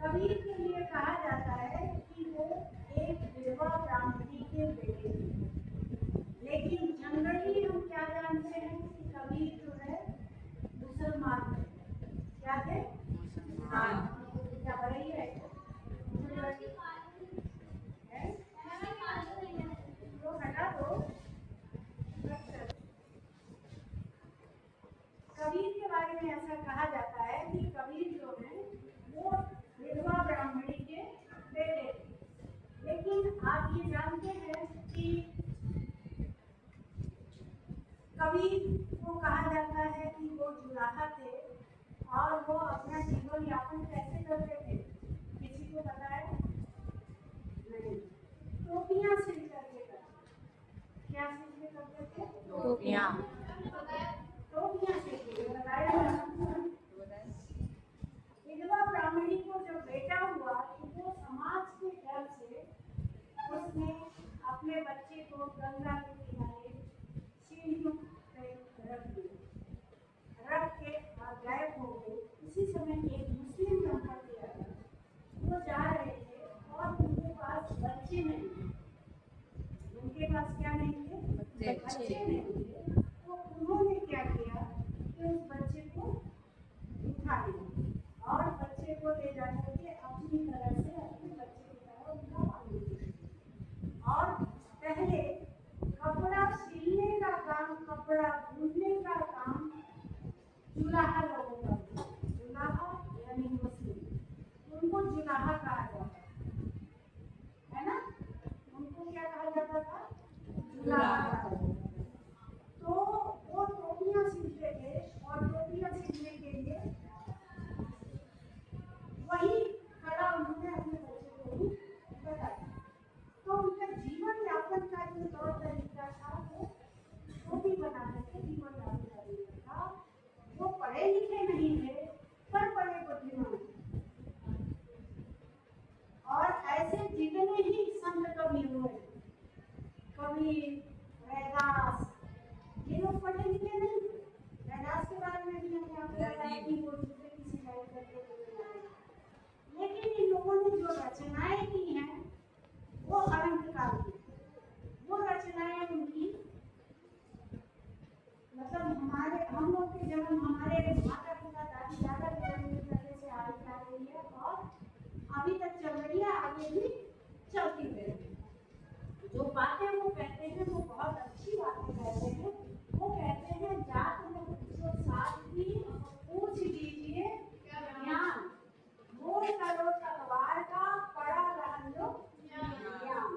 कबीर के लिए कहा जाता है कि वो एक विधवा ब्राह्मणी के बेटे थे। लेकिन जनरली हम क्या जानते हैं कि कबीर जो है मुसलमान थे। क्या थे? मुसलमान। क्या बड़ी है? तो हटा दो। कबीर के बारे में ऐसा कहा जाता है कि कबीर जो है वो विधवा ब्राह्मणी के बेटे थे। लेकिन आप ये जानते हैं कि कबीर को कहा जाता है कि वो जुलाहा थे और वो अपना जीवन यापन कैसे करते थे? किसी को पता है? नहीं। टोपियां सिल करके करते। क्या सिल के करते थे? टोपियां। टोपियां सिल के बताया। विधवा ब्राह्मणी को जब बेटा हुआ तो वो समाज के डर से उसने अपने बच्चे को गंगा के किनारे सीढ़ियों पे रख दिया। रख के गायब हो गए। उसी समय एक मुस्लिम दंपति आया। वो जा रहे थे और उनके पास बच्चे नहीं थे। उनके पास क्या नहीं थे? बच्चे नहीं थे। तो उन्होंने क्या किया कि उस बच्चे को उठा लिया और बच्चे को ले जाकर के अपनी तरह से अपने बच्चे की तरह उनका पानी दिया। और पहले कपड़ा सिलने का काम, कपड़ा बुनने का काम जुलाहा लोगों का था। जुलाहा यानी मुस्लिम, उनको जुलाहा कहा जाता है ना? उनको क्या कहा जाता था? जुलाहा कहा जाता था। तो वो टोपियां सिलते थे और टोपियां सिलने के लिए वही कला उन्होंने अपने बच्चे को भी बताया। तो उनका जीवन यापन का जो तौर तरीका था वो भी बनाने के जीवन यापन का तरीका था। वो पढ़े लिखे नहीं थे पर बड़े बुद्धिमान थे। और ऐसे जितने ही संत कवि हुए, कबीर, रैदास, ये लोग पढ़े लिखे नहीं थे। रैदास के बारे में भी हमने आपको बताया कि वो दूसरे की शिकायत करते थे। लेकिन इन लोगों ने जो रचनाएं की हैं वो अनंत काल की। वो रचनाएं उनकी मतलब हम लोग के जन्म, हमारे माता पिता दादी दादा के जन्म के पहले से आ रही है और अभी तक चल रही है, आगे भी चलती रहेगी। जो बातें वो कहते हैं वो बहुत अच्छी बातें कहते हैं। वो कहते हैं जात में पूछो सादगी, पूछ लीजिए ज्ञान, मोल करो तलवार का, पड़ा रहन लो ज्ञान।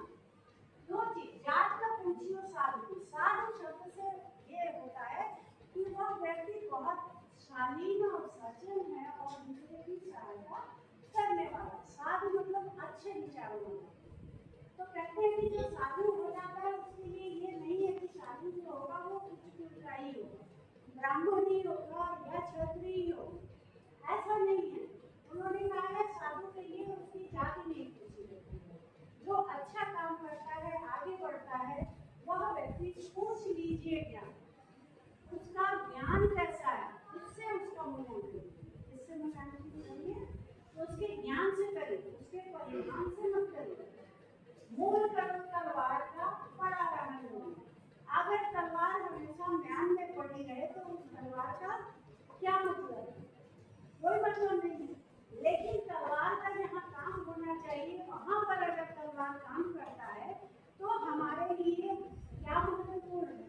दो चीज, जात का पूछियो साधु। साधु शब्द से ये होता है कि वह व्यक्ति बहुत शालीन और सज्जन है और दूसरे की सहायता करने वाला। साधु मतलब अच्छे विचारों वाला। तो कहते हैं कि जो साधु हो जाता है उसके लिए ये नहीं है कि साधु जो होगा वो कुछ कुल का ही होगा, ब्राह्मण ही होगा या क्षत्रिय हो, ऐसा नहीं है। उन्होंने कहा है साधु के लिए उसकी जाति नहीं पूछी जाती है। जो अच्छा काम करता है, आगे बढ़ता है, वह व्यक्ति पूछ लीजिए ज्ञान, उसका ज्ञान कैसा है, उससे उसका मूल्यांकन। इससे मूल्यांकन करिए तो उसके ज्ञान से करिए, उसके परिणाम से मत करिए। मूल करो तलवार का, पड़ा रहन लो। अगर तलवार हमेशा म्यान में पड़ी रहे तो उस तलवार का क्या मतलब? कोई मतलब नहीं है। लेकिन तलवार का जहाँ काम होना चाहिए वहां पर अगर तलवार काम करता है तो हमारे लिए क्या महत्वपूर्ण है?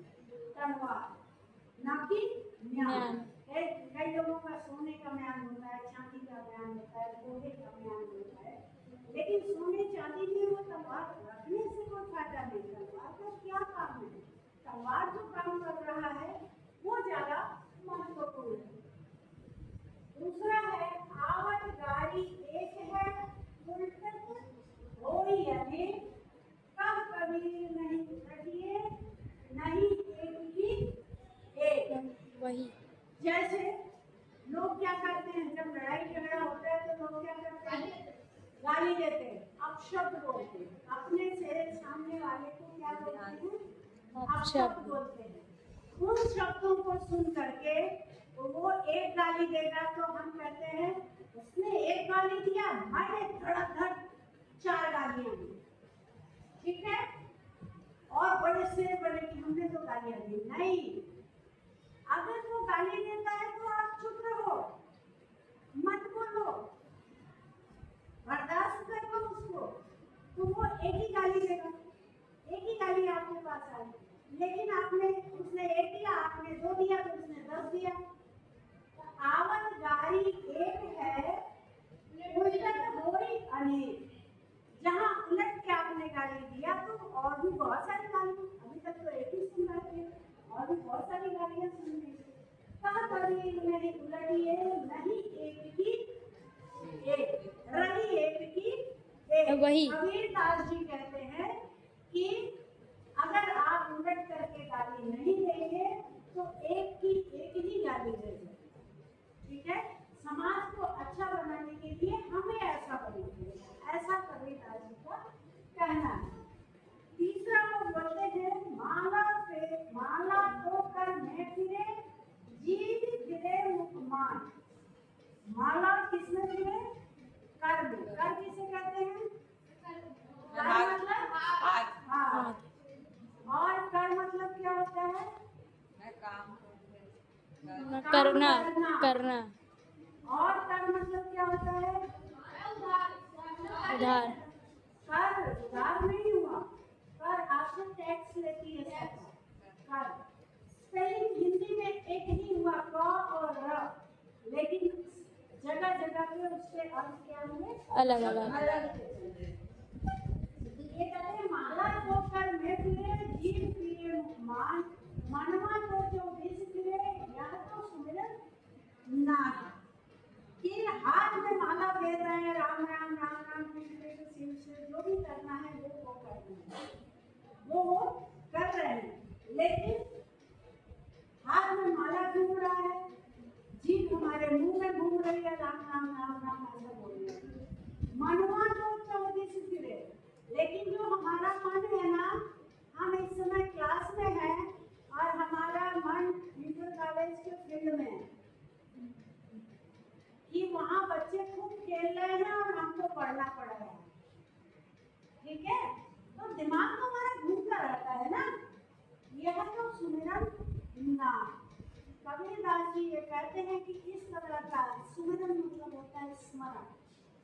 तलवार, न कि म्यान। कई लोगों का सोने का म्यान होता है, चांदी का म्यान होता है, लोहे का म्यान होता है। लेकिन सोने चांदी में वो तलवार रखने से कोई फायदा नहीं। तलवार का क्या काम है? तलवार जो काम कर रहा है वो ज्यादा महत्वपूर्ण है। दूसरा है आवत गाड़ी एक है, उल्टत होई अनेक, कब कबीर नहीं रहिए, नहीं एक की एक। वही जैसे लोग क्या करते हैं, जब लड़ाई झगड़ा होता है तो लोग क्या करते हैं? गाली देते हैं, अपशब्द बोलते हैं। अपने से सामने वाले को क्या बोलते हैं? अपशब्द बोलते हैं। उन शब्दों को सुन करके वो एक गाली देगा तो हम कहते हैं उसने एक गाली दिया, मैंने धड़ाधड़ 4 गालियां दी, ठीक है। और बड़े से बड़े कि हमने तो गालियां दी नहीं। अगर वो गाली देता है तो आप चुप रहो, मत बोलो, बर्दाश्त करो उसको। तो वो एक ही गाली देगा, एक ही गाली आपके पास आई, लेकिन आपने उसने 1 दिया, आपने 2 दिया, तो उसने 10 दिया। तो आवत गाली एक है, उलट होई अनेक। जहाँ उलट के आपने गाली दिया तो और भी बहुत सारी गाली, अभी तक तो एक ही सुन रहे थे, और भी बहुत सारी गालियां सुन रही थी। कहाँ पर ये नहीं उलटी है, नहीं एक की एक रही, एक की एक। वही कबीर दास जी कहते हैं कि अगर आप उलट करके गाली नहीं देंगे तो एक की एक ही गाली देंगे, ठीक है। समाज को अच्छा बनाने के लिए हमें ऐसा बनेंगे, ऐसा कबीर दास जी का कहना है। तीसरा वो बोलते हैं, माला तो कर मैं फिरे, जीव फिरे मुखमान। माला किसमें फिरे? कर में। कर किसे कहते हैं? कर मतलब हाथ। और कर मतलब क्या होता है? करना करना। और कर मतलब क्या होता है? उधार। कर उधार नहीं हुआ, कर आपसे टैक्स लेती है सरकार। कर स्पेलिंग हिंदी में एक ही हुआ, क और र, लेकिन जगह जगह पे उसके अर्थ क्या हुए? अलग अलग। ये कहते हैं, माला तो कर मैं फिरे, जीव फिरे मुखमान। मनवा तो जो विष फिरे, यह तो सुमिरन नाथ। कि हाथ में माला फेर रहे हैं, राम राम राम राम कृष्ण कृष्ण शिव शिव, जो भी करना है वो कर रहे हैं, वो कर रहे हैं, लेकिन हाथ में माला घूम रहा है, जीभ हमारे मुंह में घूम रही है, राम राम राम राम ऐसा बोल रहे हैं। मनवा तो चौधरी से फिरे, लेकिन जो हमारा मन है ना, हम इस समय क्लास में हैं और हमारा मन इंटर कॉलेज के फील्ड में है कि वहाँ बच्चे खूब खेल रहे हैं और हमको पढ़ना पड़ रहा है, ठीक है। तो दिमाग तो हमारा घूमता रहता है ना, यह तो सुमिरन नाम। कबीर दास जी ये कहते हैं कि इस तरह का सुमिरन मतलब होता है स्मरण,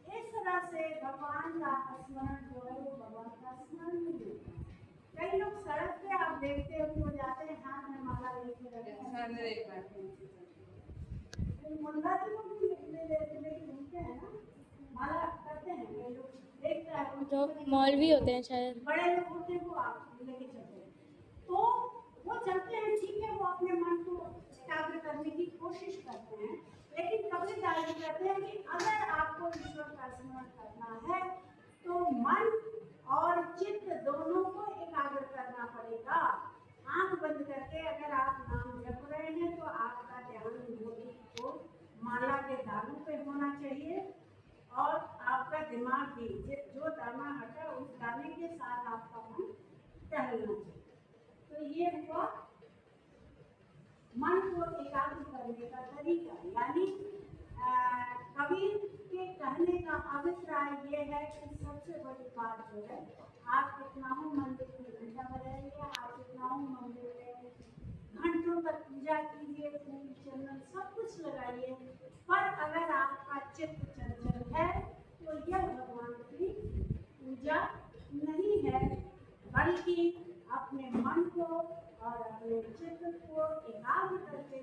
इस तरह से भगवान का स्मरण जो है वो भगवान का स्मरण नहीं होता। कई लोग सड़क पे आप देखते हो कि वो जाते हैं हाथ में माला लेके रखते हैं, मुल्ला जी लोग भी लेके घूमते हैं ना, माला करते हैं, कई लोग देखता है जो मौलवी होते हैं शायद, बड़े लोग होते हैं वो आप लेके चलते हैं, तो वो चलते हैं, ठीक है, वो अपने मन को एकाग्र करने की कोशिश करते हैं। लेकिन कबीर दास जी कहते हैं कि अगर आपको ईश्वर का स्मरण करना है तो मन और चित्त दोनों को एकाग्र करना पड़ेगा। आंख बंद करके अगर आप नाम जप रहे हैं तो आपका ध्यान मोदी को माला के दानों पे होना चाहिए, और आपका दिमाग भी जो दाना हटा उस दाने के साथ आपका मन टहलना चाहिए। तो ये हुआ मन को एकाग्र करने का तरीका। यानी कबीर के कहने का अभिप्राय ये है कि सबसे बड़ी बात जो है, आप कितना हो मंदिर में घंटा बजाइए, आप कितना हो मंदिर में घंटों तक पूजा कीजिए, फूल चंदन सब कुछ लगाइए, पर अगर आपका चित्त चंचल है तो यह भगवान की पूजा नहीं है, बल्कि अपने मन को और अपने चित्त को एकाग्र करके